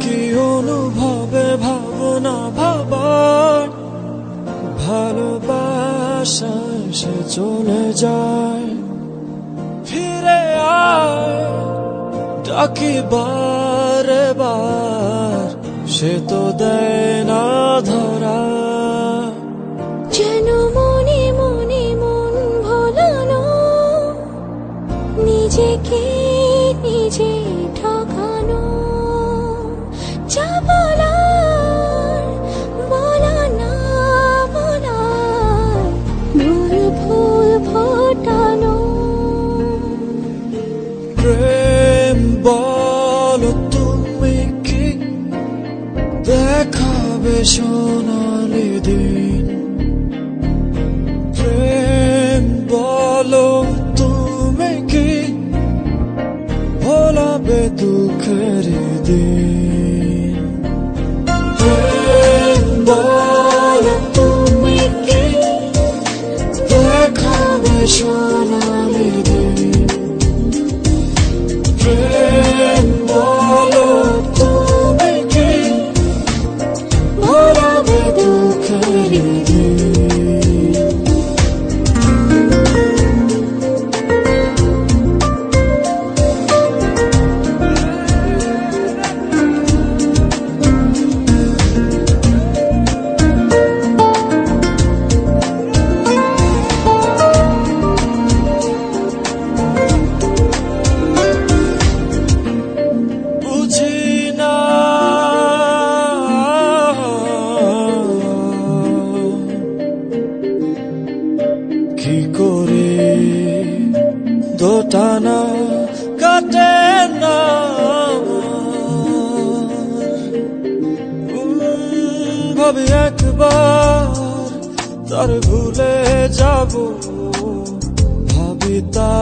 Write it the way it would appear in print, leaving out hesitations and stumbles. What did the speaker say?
কি অনুভবে ভাবনা ভাবার ভালোবাসায় সে চলে যায়। ফিরে আয় ডাকি বারে বার, সে তো দেয় না ধরা। যেন মনে মনে মন ভোলানো, নিজেকে নিজে ঠকানো। যা বলার বলা না বলার, ভুল ফুল ফোটানো। প্রেম বলো তুমি কি দেখাবে সোনালি দিন? প্রেম বলো তুমি কি ভোলাবে দুঃখের দিন? প্রেম বলো তুমি কি দেখাবে সোনালি দিন? প্রেম বলো তুমি কি ভোলাবে দুঃখের দিন? বুঝি না কি করে দোটানা কাটে না, ভাবি একবার তার ভুলে যাব, ভাবি তার